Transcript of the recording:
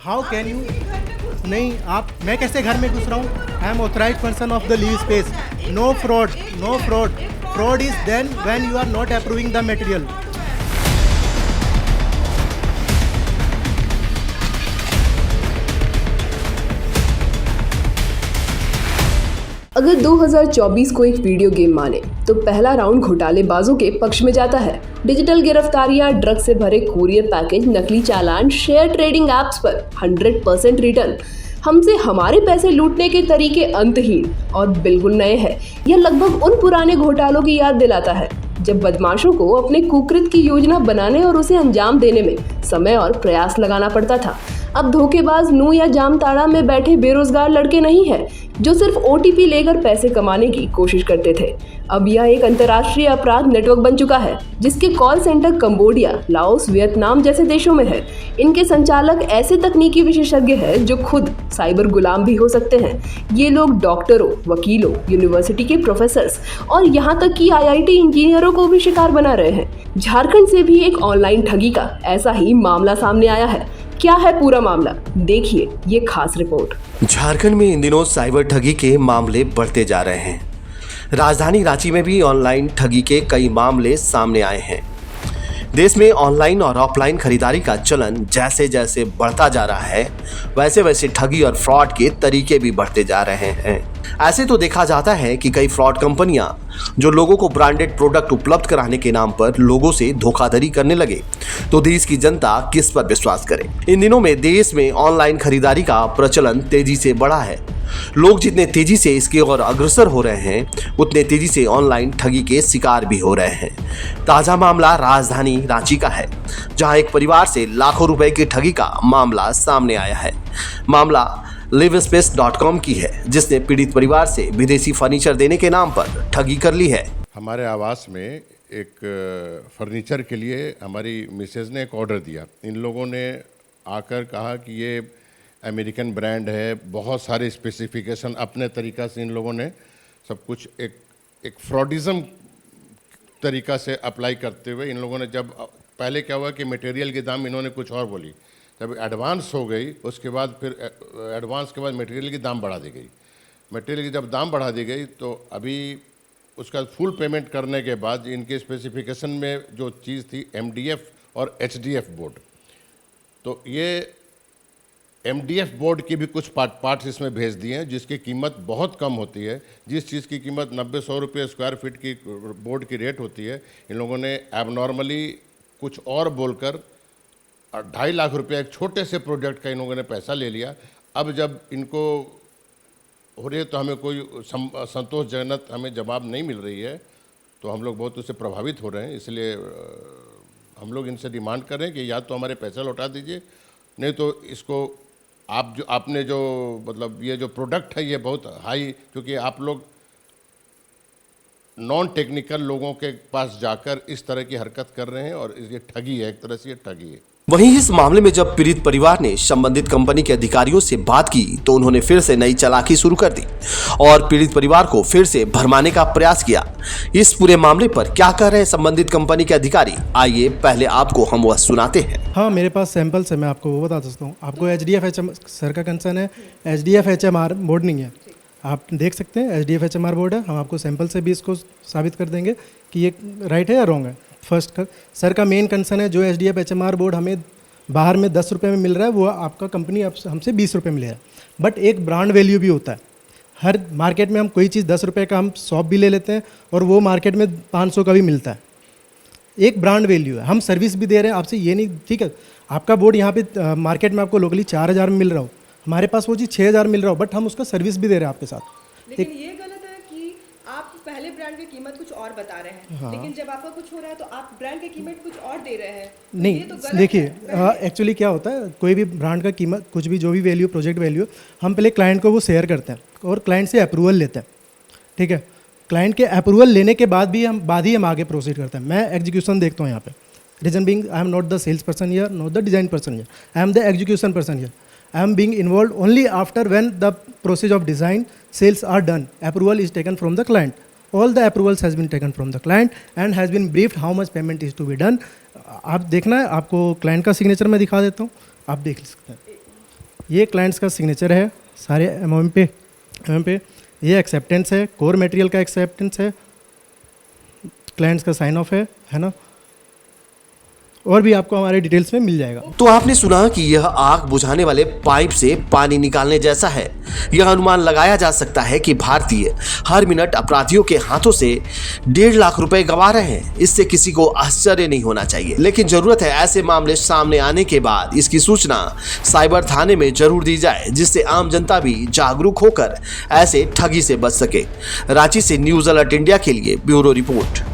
How can you? नहीं, आप, मैं कैसे घर में घुस रहा हूँ? I am authorized person of the leave space. No fraud, no fraud. Fraud is then when you are not approving the material. अगर 2024 को एक वीडियो गेम माने तो पहला राउंड घोटालेबाजों के पक्ष में जाता है. डिजिटल गिरफ्तारियां, ड्रग से भरे कुरियर पैकेज, नकली चालान, शेयर ट्रेडिंग एप्स पर 100% रिटर्न. हमसे हमारे पैसे लूटने के तरीके अंतहीन और बिल्कुल नए हैं. यह लगभग उन पुराने घोटालों की याद दिलाता है जब बदमाशों को अपने कुकृत की योजना बनाने और उसे अंजाम देने में समय और प्रयास लगाना पड़ता था. अब धोखेबाज नू या जामताड़ा में बैठे बेरोजगार लड़के नहीं हैं जो सिर्फ ओटीपी लेकर पैसे कमाने की कोशिश करते थे. अब यह एक अंतर्राष्ट्रीय अपराध नेटवर्क बन चुका है जिसके call centre Cambodia, Laos, Vietnam जैसे देशों में है. इनके संचालक ऐसे तकनीकी विशेषज्ञ हैं जो खुद साइबर गुलाम भी हो सकते हैं. ये लोग डॉक्टरों, वकीलों, यूनिवर्सिटी के प्रोफेसर्स और यहाँ तक कि आईआईटी इंजीनियरों को भी शिकार बना रहे हैं. झारखंड से भी एक ऑनलाइन ठगी का ऐसा ही मामला सामने आया है. क्या है पूरा मामला, देखिए ये खास रिपोर्ट. झारखंड में इन दिनों साइबर ठगी के मामले बढ़ते जा रहे हैं. राजधानी रांची में भी ऑनलाइन ठगी के कई मामले सामने आए हैं. देश में ऑनलाइन और ऑफलाइन खरीदारी का चलन जैसे जैसे बढ़ता जा रहा है वैसे वैसे ठगी और फ्रॉड के तरीके भी बढ़ते जा रहे हैं. ऐसे तो देखा जाता है कि कई फ्रॉड कंपनियां जो लोगों को ब्रांडेड प्रोडक्ट उपलब्ध कराने के नाम पर लोगों से धोखाधड़ी करने लगे तो देश की जनता किस पर विश्वास करे. इन दिनों में देश में ऑनलाइन खरीदारी का प्रचलन तेजी से बढ़ा है. लोग जितने तेजी से इसके ओर अग्रसर हो रहे हैं उतने तेजी से ऑनलाइन ठगी के शिकार भी हो रहे हैं. ताजा मामला राजधानी रांची का है जहां एक परिवार से लाखों रुपए की ठगी का मामला सामने आया है. मामला livespace.com की है जिसने पीड़ित परिवार से विदेशी फर्नीचर देने के नाम पर ठगी कर ली है. हमारे आवास में एक फर्नीचर के लिए हमारी मिसेज ने एक ऑर्डर दिया. इन लोगों ने आकर कहा कि ये अमेरिकन ब्रांड है, बहुत सारे स्पेसिफिकेशन अपने तरीक़ा से इन लोगों ने सब कुछ एक फ्रॉडिज़म तरीक़ा से अप्लाई करते हुए इन लोगों ने, जब पहले क्या हुआ कि मटेरियल के दाम इन्होंने कुछ और बोली, जब एडवांस हो गई उसके बाद फिर एडवांस के बाद मटेरियल की दाम बढ़ा दी गई. मटेरियल की जब दाम बढ़ा दी गई तो अभी उसका फुल पेमेंट करने के बाद इनके स्पेसिफिकेशन में जो चीज़ थी एमडीएफ और एचडीएफ बोर्ड, तो ये एमडीएफ बोर्ड की भी कुछ पार्ट्स इसमें भेज दिए हैं जिसकी कीमत बहुत कम होती है. जिस चीज़ की कीमत 90-100 रुपये स्क्वायर फीट की बोर्ड की रेट होती है, इन लोगों ने एबनॉर्मली कुछ और बोलकर 2.5 लाख रुपया एक छोटे से प्रोजेक्ट का इन लोगों ने पैसा ले लिया. अब जब इनको हो रही है तो हमें कोई संतोषजनक हमें जवाब नहीं मिल रही है तो हम लोग बहुत उससे प्रभावित हो रहे हैं. इसलिए हम लोग इनसे डिमांड कर रहे हैं कि या तो हमारे पैसा लौटा दीजिए, नहीं तो इसको आपने जो मतलब ये जो प्रोडक्ट है ये बहुत हाई, क्योंकि आप लोग नॉन टेक्निकल लोगों के पास जाकर इस तरह की हरकत कर रहे हैं और ये ठगी है, एक तरह से ये ठगी है. वहीं इस मामले में जब पीड़ित परिवार ने संबंधित कंपनी के अधिकारियों से बात की तो उन्होंने फिर से नई चालाकी शुरू कर दी और पीड़ित परिवार को फिर से भरमाने का प्रयास किया. इस पूरे मामले पर क्या कह रहे हैं संबंधित कंपनी के अधिकारी, आइए पहले आपको हम वह सुनाते हैं. हाँ, मेरे पास सैंपल्स है, मैं आपको वो बता सकता हूँ. आपको HDFHM सर का कंसर्न है, HDFHMR बोर्ड नहीं है, आप देख सकते हैं HDFHMR बोर्ड है. हम आपको सैंपल से भी इसको साबित कर देंगे कि ये राइट है या रॉन्ग है. फर्स्ट सर का मेन कंसर्न है जो HDFHMR बोर्ड हमें बाहर में 10 रुपये में मिल रहा है वो आपका कंपनी हमसे 20 रुपये में ले रहा है. बट एक ब्रांड वैल्यू भी होता है. हर मार्केट में हम कोई चीज़ 10 रुपये का हम शॉप भी ले लेते हैं और वो मार्केट में 500 का भी मिलता है. एक ब्रांड वैल्यू है. हम सर्विस भी दे रहे हैं आपसे, ये नहीं, ठीक है आपका बोर्ड यहाँ पे मार्केट में आपको लोकली 4000 में मिल रहा हो, हमारे पास वो चीज़ 6000 मिल रहा हो, बट हम उसका सर्विस भी दे रहे हैं आपके साथ. लेकिन ये गलत है कि आप पहले ब्रांड की कीमत कुछ और बता रहे हैं. हाँ. लेकिन जब आपका कुछ हो रहा है तो आप ब्रांड की कीमत कुछ और दे रहे हैं. नहीं, तो देखिए एक्चुअली क्या होता है, कोई भी ब्रांड का कीमत कुछ भी जो भी वैल्यू, प्रोजेक्ट वैल्यू, हम पहले क्लाइंट को वो शेयर करते हैं और क्लाइंट से अप्रूवल लेते हैं. ठीक है, क्लाइंट के अप्रूवल लेने के बाद ही हम आगे प्रोसीड करते हैं. मैं एग्जीक्यूशन देखता हूँ यहाँ पे. Reason being I am not the sales person here, not the design person here, I am the execution person here. I am being involved only after when the process of design, sales are done. Approval is taken from the client. All the approvals has been taken from the client and has been briefed how much payment is to be done. आप देखना है, आपको client का signature मैं दिखा देता हूँ, आप देख सकते हैं. ये क्लाइंट्स का सिग्नेचर है सारे एमओएम पे। ये एक्सेप्टेंस है, कोर मटेरियल का एक्सेप्टेंस है, क्लाइंट्स का साइन ऑफ है ना। और भी आपको हमारे डिटेल्स में मिल जाएगा। तो आपने सुना कि यह आग बुझाने वाले पाइप से पानी निकालने जैसा है। यह अनुमान लगाया जा सकता है कि भारतीय हर मिनट अपराधियों के हाथों से 1.5 लाख रुपए गंवा रहे हैं। इससे किसी को आश्चर्य नहीं होना चाहिए, लेकिन जरूरत है ऐसे मामले सामने आने के बाद इसकी सूचना साइबर थाने में जरूर दी जाए, जिससे आम जनता भी जागरूक होकर ऐसे ठगी से बच सके। रांची से न्यूज अलर्ट इंडिया के लिए ब्यूरो रिपोर्ट।